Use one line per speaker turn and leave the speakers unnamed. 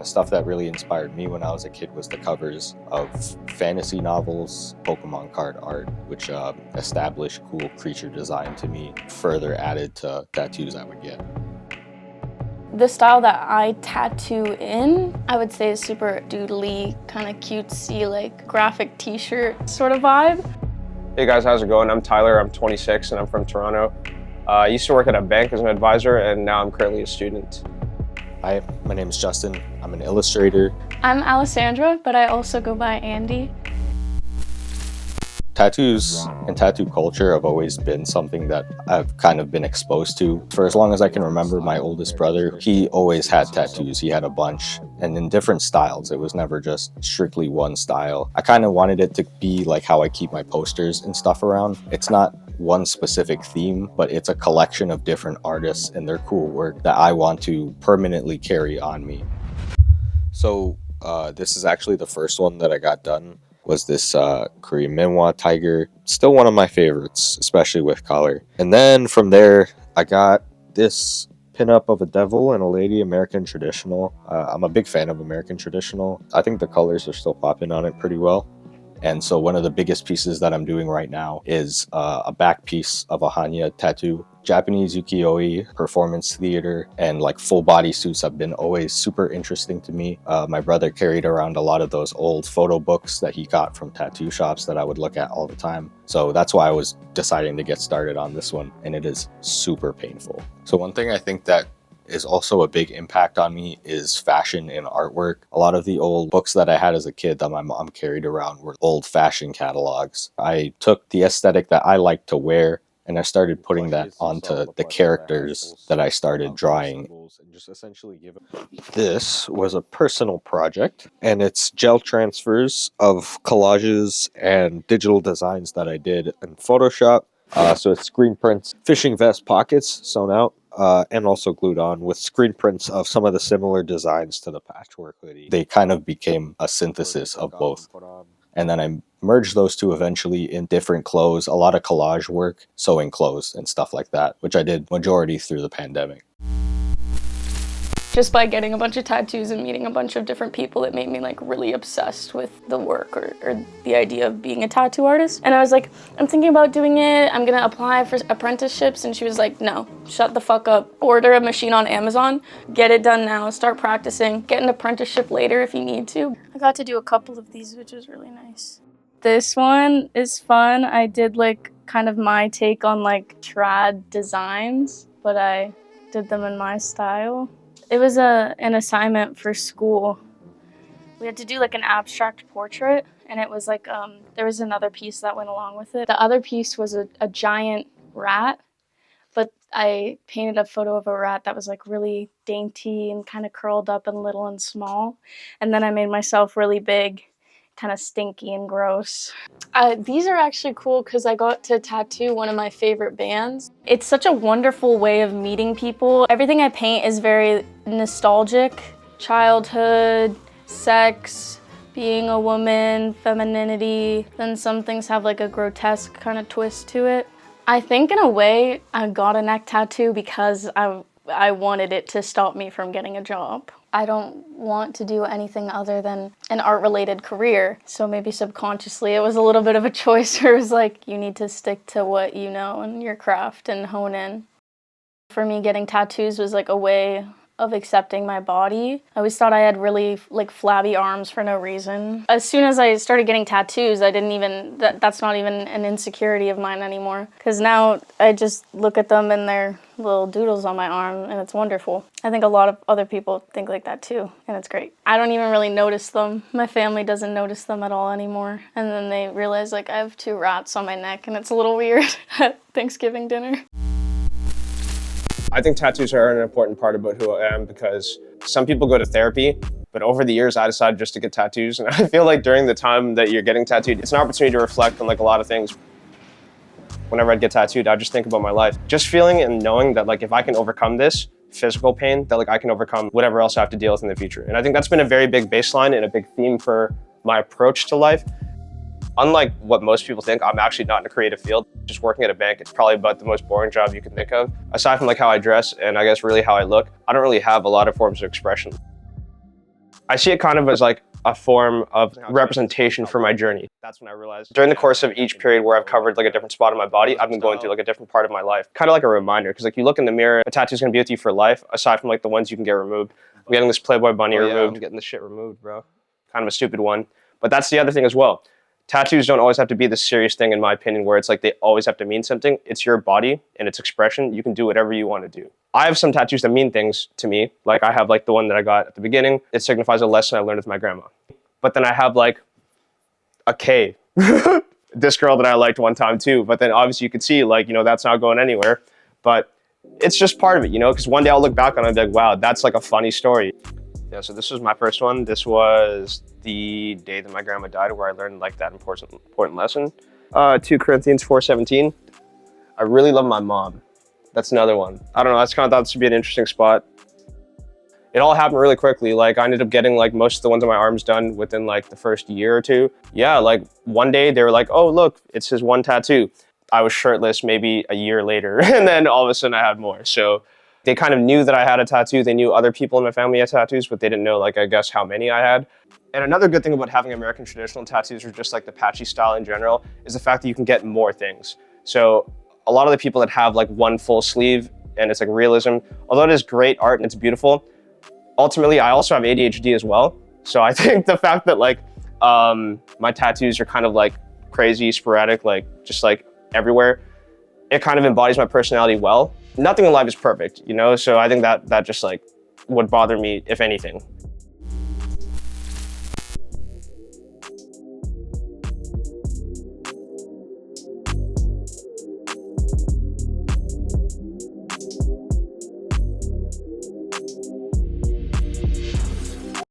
the stuff that really inspired me when I was a kid was the covers of fantasy novels, Pokemon card art, which established cool creature design to me, further added to tattoos I would get.
The style that I tattoo in, I would say is super doodly, kind of cutesy, like graphic t-shirt sort of vibe.
Hey guys, how's it going? I'm Tyler, I'm 26 and I'm from Toronto. I used to work at a bank as an advisor and now I'm currently a student.
Hi, my name is Justin. I'm an illustrator.
I'm Alessandra, but I also go by Andie.
Tattoos and tattoo culture have always been something that I've kind of been exposed to. For as long as I can remember, my oldest brother, he always had tattoos. He had a bunch and in different styles. It was never just strictly one style. I kind of wanted it to be like how I keep my posters and stuff around. It's not one specific theme, but it's a collection of different artists and their cool work that I want to permanently carry on me. So this is actually the first one that I got done. Was this Korean Minhwa tiger. Still one of my favorites, especially with color. And then from there, I got this pinup of a devil and a lady, American traditional. I'm a big fan of American traditional. I think the colors are still popping on it pretty well. And so one of the biggest pieces that I'm doing right now is a back piece of a Hanya tattoo. Japanese ukiyo-e, performance theater, and like full body suits have been always super interesting to me. My brother carried around a lot of those old photo books that he got from tattoo shops that I would look at all the time. So that's why I was deciding to get started on this one, and it is super painful. So one thing I think that is also a big impact on me is fashion and artwork. A lot of the old books that I had as a kid that my mom carried around were old fashion catalogs. I took the aesthetic that I like to wear and I started putting that onto the characters that I started drawing. This was a personal project, and it's gel transfers of collages and digital designs that I did in Photoshop. So it's screen prints, fishing vest pockets sewn out, and also glued on with screen prints of some of the similar designs to the patchwork hoodie. They kind of became a synthesis of both. And then I merged those two eventually in different clothes, a lot of collage work, sewing clothes and stuff like that, which I did majority through the pandemic.
Just by getting a bunch of tattoos and meeting a bunch of different people, it made me like really obsessed with the work or the idea of being a tattoo artist. And I was like, I'm thinking about doing it. I'm gonna apply for apprenticeships. And she was like, no, shut the fuck up. Order a machine on Amazon, get it done now, start practicing, get an apprenticeship later if you need to. I got to do a couple of these, which was really nice. This one is fun. I did like kind of my take on like trad designs, but I did them in my style. It was an assignment for school. We had to do like an abstract portrait, and it was like, there was another piece that went along with it. The other piece was a giant rat, but I painted a photo of a rat that was like really dainty and kind of curled up and little and small. And then I made myself really big, kind of stinky and gross. These are actually cool because I got to tattoo one of my favorite bands. It's such a wonderful way of meeting people. Everything I paint is very nostalgic. Childhood, sex, being a woman, femininity. Then some things have like a grotesque kind of twist to it. I think in a way I got a neck tattoo because I wanted it to stop me from getting a job. I don't want to do anything other than an art-related career. So maybe subconsciously it was a little bit of a choice where it was like, you need to stick to what you know and your craft and hone in. For me, getting tattoos was like a way of accepting my body. I always thought I had really like flabby arms for no reason. As soon as I started getting tattoos, I didn't even, that's not even an insecurity of mine anymore. Because now I just look at them and they're little doodles on my arm and it's wonderful. I think a lot of other people think like that too, and it's great. I don't even really notice them. My family doesn't notice them at all anymore. And then they realize like I have 2 rats on my neck and it's a little weird at Thanksgiving dinner.
I think tattoos are an important part about who I am because some people go to therapy, but over the years I decided just to get tattoos. And I feel like during the time that you're getting tattooed, it's an opportunity to reflect on like a lot of things. Whenever I'd get tattooed, I'd just think about my life. Just feeling and knowing that like if I can overcome this physical pain, that like I can overcome whatever else I have to deal with in the future. And I think that's been a very big baseline and a big theme for my approach to life. Unlike what most people think, I'm actually not in a creative field. Just working at a bank, it's probably about the most boring job you can think of. Aside from like how I dress and I guess really how I look, I don't really have a lot of forms of expression. I see it kind of as like a form of representation for my journey. That's when I realized during the course of each period where I've covered like a different spot of my body, I've been going through like a different part of my life. Kind of like a reminder, because like you look in the mirror, a tattoo's gonna be with you for life, aside from like the ones you can get removed. I'm getting this Playboy bunny removed. I'm getting this shit removed, bro. Kind of a stupid one. But that's the other thing as well. Tattoos don't always have to be this serious thing, in my opinion, where it's like they always have to mean something. It's your body and its expression. You can do whatever you want to do. I have some tattoos that mean things to me. Like I have like the one that I got at the beginning. It signifies a lesson I learned with my grandma. But then I have like a K. This girl that I liked one time too. But then obviously you could see like, you know, that's not going anywhere. But it's just part of it, you know, because one day I'll look back on it and be like, wow, that's like a funny story. Yeah, so this was my first one. This was the day that my grandma died, where I learned like that important lesson. 2 Corinthians 4:17. I really love my mom. That's another one. I don't know, I just kind of thought this would be an interesting spot. It all happened really quickly. Like I ended up getting like most of the ones on my arms done within like the first year or two. Yeah, like one day they were like, oh, look, it's his one tattoo. I was shirtless maybe a year later, and then all of a sudden I had more. So they kind of knew that I had a tattoo. They knew other people in my family had tattoos, but they didn't know, like, I guess, how many I had. And another good thing about having American traditional tattoos, or just like the patchy style in general, is the fact that you can get more things. So a lot of the people that have like one full sleeve and it's like realism, although it is great art and it's beautiful, ultimately I also have ADHD as well. So I think the fact that like my tattoos are kind of like crazy, sporadic, like just like everywhere, it kind of embodies my personality well. Nothing in life is perfect, you know? So I think that just like would bother me, if anything.